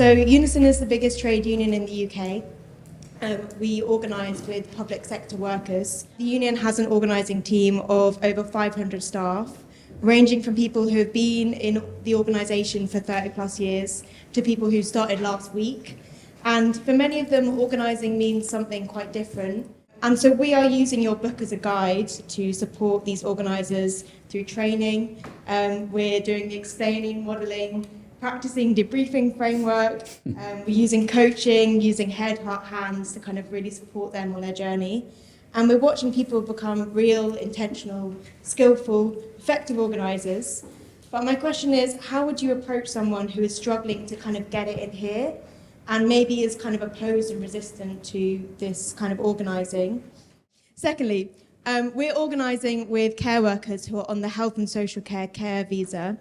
So UNISON is the biggest trade union in the UK. We organise with public sector workers. The union has an organising team of over 500 staff, ranging from people who have been in the organisation for 30 plus years to people who started last week. And for many of them, organising means something quite different. And so we are using your book as a guide to support these organisers through training. We're doing the explaining, modelling, practicing debriefing framework. We're using coaching, using head, heart, hands to kind of really support them on their journey. And we're watching people become real, intentional, skillful, effective organisers. But my question is, how would you approach someone who is struggling to kind of get it in here and maybe is kind of opposed and resistant to this kind of organising? Secondly, we're organising with care workers who are on the health and social care visa.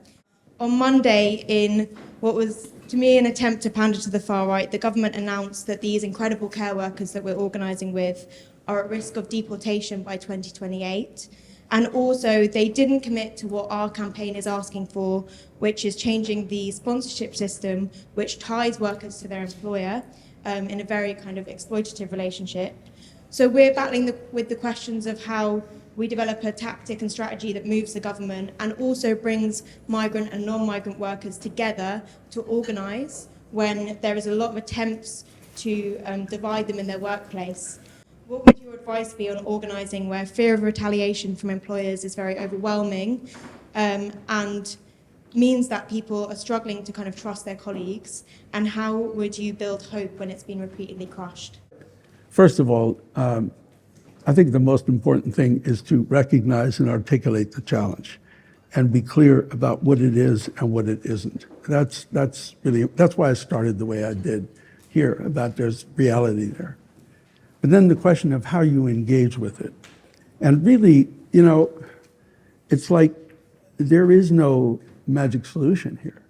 On Monday, in what was, to me, an attempt to pander to the far right, the government announced that these incredible care workers that we're organising with are at risk of deportation by 2028. And also, they didn't commit to what our campaign is asking for, which is changing the sponsorship system, which ties workers to their employer in a very kind of exploitative relationship. So we're battling with the questions of how we develop a tactic and strategy that moves the government and also brings migrant and non-migrant workers together to organise when there is a lot of attempts to divide them in their workplace. What would your advice be on organising where fear of retaliation from employers is very overwhelming and means that people are struggling to kind of trust their colleagues? And how would you build hope when it's been repeatedly crushed? First of all, I think the most important thing is to recognize and articulate the challenge and be clear about what it is and what it isn't. That's why I started the way I did here, about there's reality there. But then the question of how you engage with it. And really, it's like there is no magic solution here.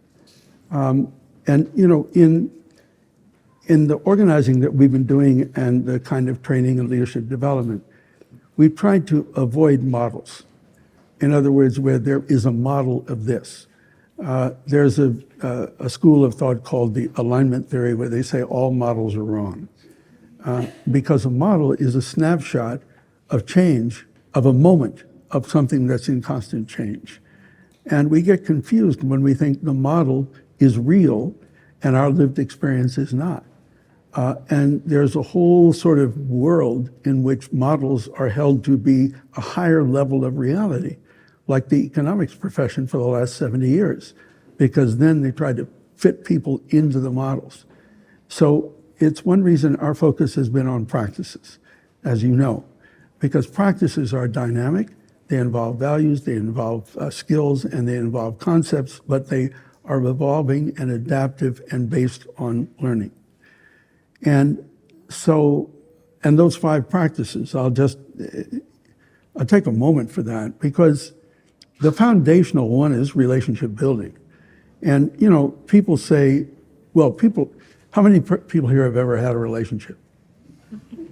In the organizing that we've been doing and the kind of training and leadership development, we've tried to avoid models. In other words, where there is a model of this. There's a school of thought called the alignment theory where they say all models are wrong. Because a model is a snapshot of change, of a moment, of something that's in constant change. And we get confused when we think the model is real and our lived experience is not. And there's a whole sort of world in which models are held to be a higher level of reality, like the economics profession for the last 70 years, because then they try to fit people into the models. So it's one reason our focus has been on practices, as you know, because practices are dynamic, they involve values, they involve skills, and they involve concepts, but they are evolving and adaptive and based on learning. And so, and those 5 practices, I'll take a moment for that, because the foundational one is relationship building. And, people say, well, how many people here have ever had a relationship?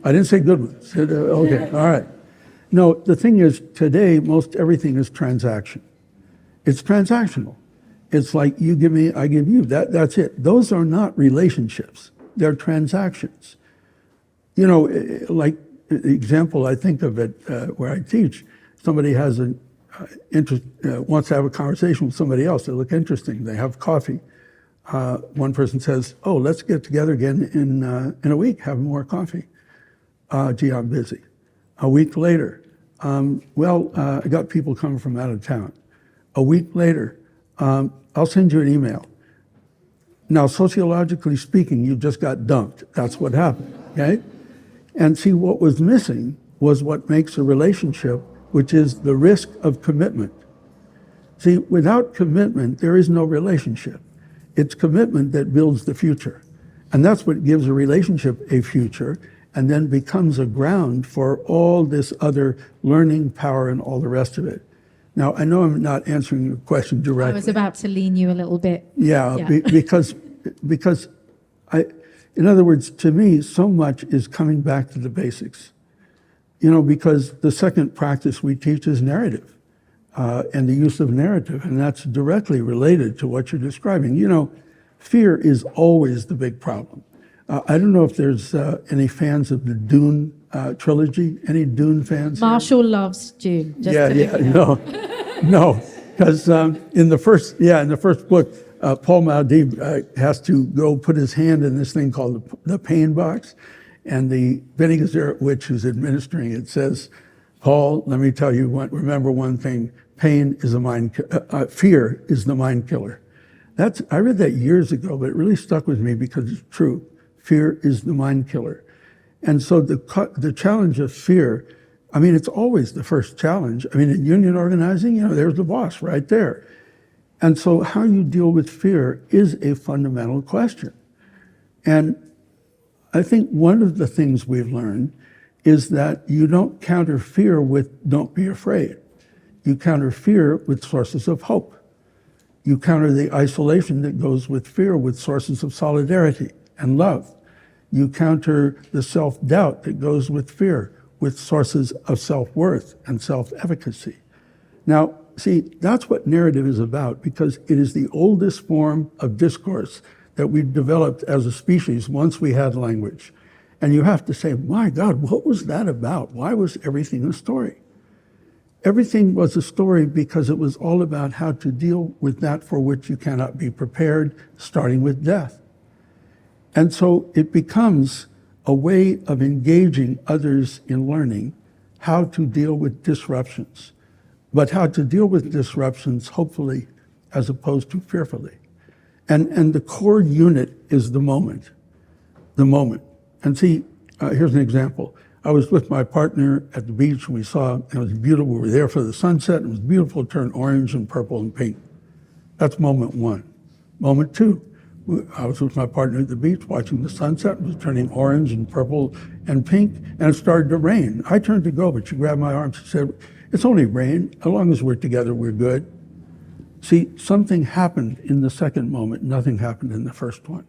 I didn't say good ones. Okay, all right. No, the thing is, today, most everything is transaction. It's transactional. It's like you give me, I give you. That's it. Those are not relationships. They're transactions. Like the example I think of it where I teach, somebody has an interest, wants to have a conversation with somebody else. They look interesting. They have coffee. One person says, "Oh, let's get together again in a week. Have more coffee." Gee, I'm busy. A week later, I got people coming from out of town. A week later, I'll send you an email. Now, sociologically speaking, you just got dumped. That's what happened, okay? And see, what was missing was what makes a relationship, which is the risk of commitment. See, without commitment, there is no relationship. It's commitment that builds the future. And that's what gives a relationship a future and then becomes a ground for all this other learning power and all the rest of it. Now, I know I'm not answering your question directly. I was about to lean you a little bit. Yeah. Because in other words, to me, so much is coming back to the basics. Because the second practice we teach is narrative and the use of narrative, and that's directly related to what you're describing. Fear is always the big problem. I don't know if there's any fans of the Dune trilogy. Any Dune fans? Marshall loves Dune. Just to let you know. No, because in the first book, Paul Maldiv has to go put his hand in this thing called the pain box, and the Bene Gesserit witch who's administering it says, "Paul, let me tell you remember one thing: fear is the mind killer." I read that years ago, but it really stuck with me because it's true. Fear is the mind killer. And so the challenge of fear, I mean, it's always the first challenge. I mean, in union organizing, there's the boss right there. And so how you deal with fear is a fundamental question. And I think one of the things we've learned is that you don't counter fear with "don't be afraid." You counter fear with sources of hope. You counter the isolation that goes with fear with sources of solidarity and love. You counter the self-doubt that goes with fear with sources of self-worth and self-efficacy. Now, see, that's what narrative is about, because it is the oldest form of discourse that we developed as a species once we had language. And you have to say, my God, what was that about? Why was everything a story? Everything was a story because it was all about how to deal with that for which you cannot be prepared, starting with death. And so it becomes a way of engaging others in learning how to deal with disruptions, but how to deal with disruptions, hopefully, as opposed to fearfully. And the core unit is the moment. And see, here's an example. I was with my partner at the beach, and it was beautiful. We were there for the sunset. It was beautiful. It turned orange and purple and pink. That's moment one. Moment two, I was with my partner at the beach watching the sunset. It was turning orange and purple and pink, and it started to rain. I turned to go, but she grabbed my arm. She said, "It's only rain. As long as we're together, we're good." See, something happened in the second moment. Nothing happened in the first one.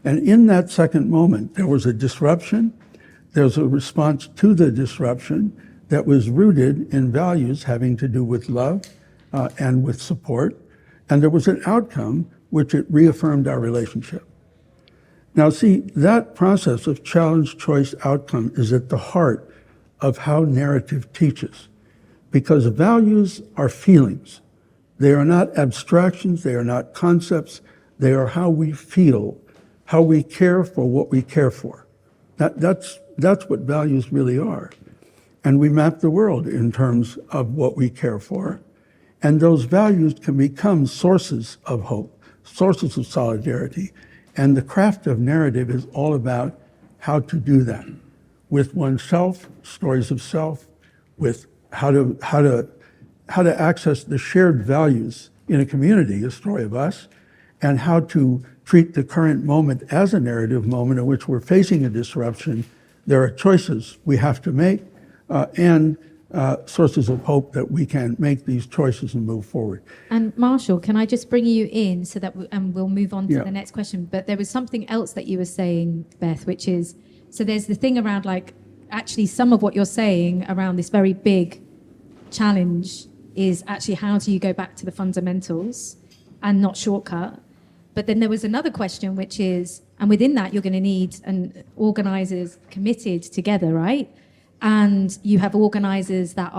And in that second moment, there was a disruption. There was a response to the disruption that was rooted in values having to do with love and with support. And there was an outcome which it reaffirmed our relationship. Now, see, that process of challenge, choice, outcome is at the heart of how narrative teaches, because values are feelings. They are not abstractions, they are not concepts, they are how we feel, how we care for what we care for. That's what values really are. And we map the world in terms of what we care for. And those values can become sources of hope, sources of solidarity. And the craft of narrative is all about how to do that with oneself, stories of self, with how to access the shared values in a community, a story of us, and how to treat the current moment as a narrative moment in which we're facing a disruption. There are choices we have to make and sources of hope that we can make these choices and move forward. And Marshall, can I just bring you in so that and we'll move on to the next question. But there was something else that you were saying, Beth, which is, so there's the thing around, like, actually some of what you're saying around this very big challenge is actually how do you go back to the fundamentals and not shortcut. But then there was another question, which is, and within that you're going to need organisers committed together, right? And you have organisers that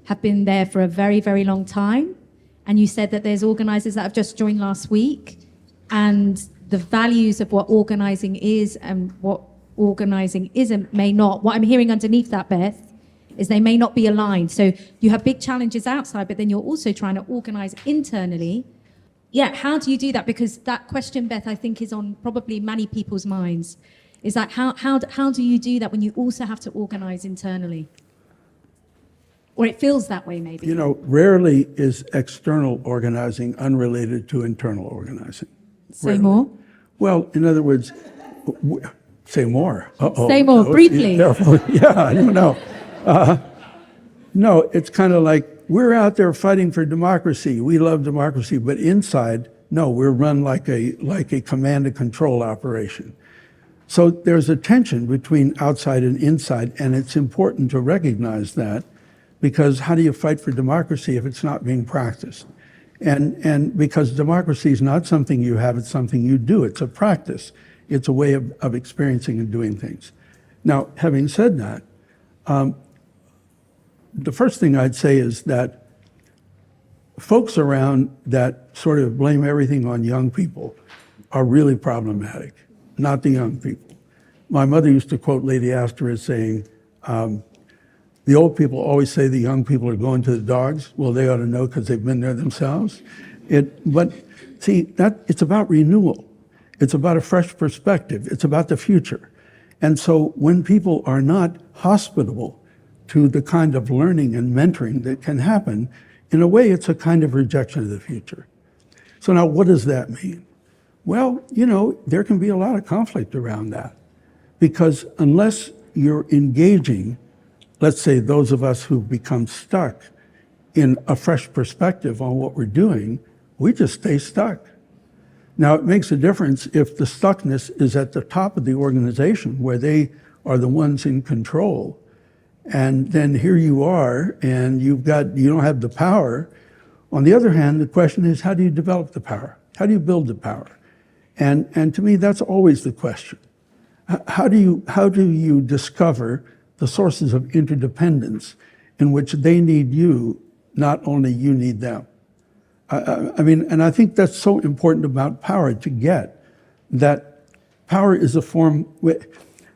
have been there for a very, very long time. And you said that there's organisers that have just joined last week, and the values of what organising is and what organising isn't may not. What I'm hearing underneath that, Beth, is they may not be aligned. So you have big challenges outside, but then you're also trying to organise internally. Yeah, how do you do that? Because that question, Beth, I think is on probably many people's minds. Is that how do you do that when you also have to organise internally? Or it feels that way, maybe. Rarely is external organising unrelated to internal organising. Say more? Well, in other words, say more. Say more, briefly. Yeah, I don't know. No, it's kind of like, we're out there fighting for democracy. We love democracy, but inside, no, we're run like a command and control operation. So there's a tension between outside and inside, and it's important to recognize that, because how do you fight for democracy if it's not being practiced? And because democracy is not something you have, it's something you do. It's a practice. It's a way of experiencing and doing things. Now, having said that, the first thing I'd say is that folks around that sort of blame everything on young people are really problematic, not the young people. My mother used to quote Lady Astor as saying, the old people always say the young people are going to the dogs. Well, they ought to know because they've been there themselves. But see, it's about renewal. It's about a fresh perspective. It's about the future. And so when people are not hospitable to the kind of learning and mentoring that can happen, in a way, it's a kind of rejection of the future. So now what does that mean? Well, there can be a lot of conflict around that. Because unless you're engaging, let's say those of us who've become stuck in a fresh perspective on what we're doing, we just stay stuck. Now, it makes a difference if the stuckness is at the top of the organization where they are the ones in control. And then here you are, and you don't have the power. On the other hand, the question is, how do you develop the power? How do you build the power? And to me, that's always the question. How do you discover the sources of interdependence in which they need you, not only you need them? And I think that's so important about power to get, that power is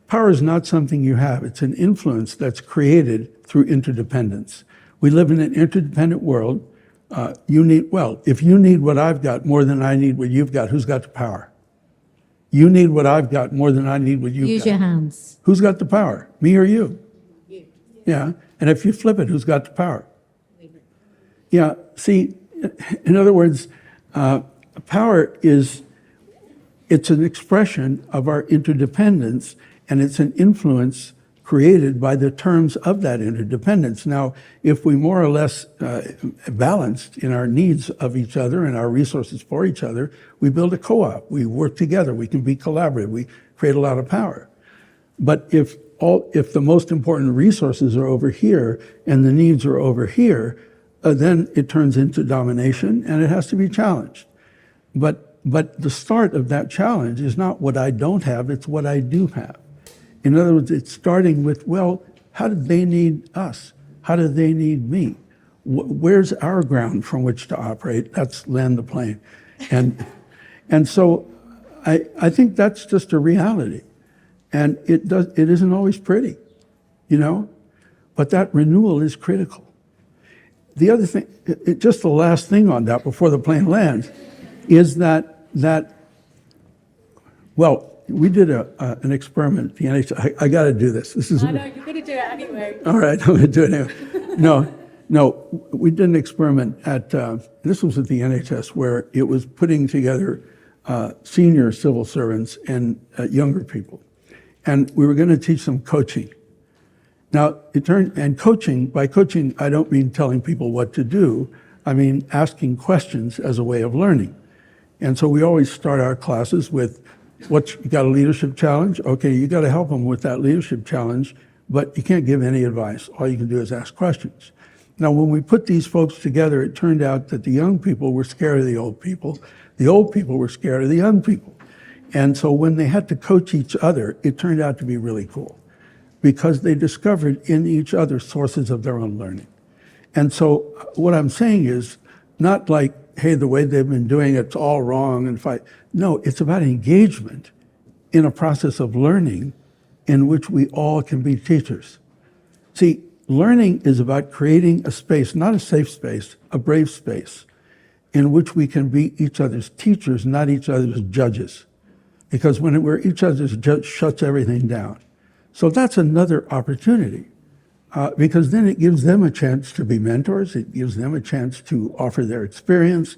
power is not something you have. It's an influence that's created through interdependence. We live in an interdependent world. If you need what I've got more than I need what you've got, who's got the power? You need what I've got more than I need what you've got. Use your hands. Who's got the power? Me or you? You. Yeah. And if you flip it, who's got the power? Yeah. See, in other words, power it's an expression of our interdependence, and it's an influence created by the terms of that interdependence. Now, if we more or less balanced in our needs of each other and our resources for each other, we build a co-op. We work together. We can be collaborative. We create a lot of power. But if the most important resources are over here and the needs are over here, then it turns into domination, and it has to be challenged. But the start of that challenge is not what I don't have, it's what I do have. In other words, it's starting with, how do they need us? How do they need me? Where's our ground from which to operate? Let's land the plane. And so I think that's just a reality. And it isn't always pretty, but that renewal is critical. The other thing, just the last thing on that before the plane lands, is that we did an experiment at the NHS. I got to do this. I know, you're going to do it anyway. All right, I'm going to do it anyway. No, we did an experiment this was at the NHS, where it was putting together senior civil servants and younger people. And we were going to teach them coaching. Now, by coaching, I don't mean telling people what to do. I mean asking questions as a way of learning. And so we always start our classes with, you got a leadership challenge? Okay, you got to help them with that leadership challenge, but you can't give any advice. All you can do is ask questions. Now, when we put these folks together, it turned out that the young people were scared of the old people were scared of the young people. And so when they had to coach each other, it turned out to be really cool, because they discovered in each other sources of their own learning. And so what I'm saying is not like, hey, the way they've been doing it's all wrong and fight. No, it's about engagement in a process of learning in which we all can be teachers. See, learning is about creating a space, not a safe space, a brave space, in which we can be each other's teachers, not each other's judges. Because when we're each other's judge, shuts everything down. So that's another opportunity, because then it gives them a chance to be mentors. It gives them a chance to offer their experience.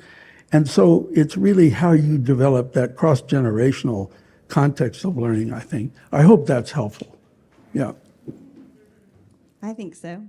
And so it's really how you develop that cross-generational context of learning, I think. I hope that's helpful. Yeah. I think so.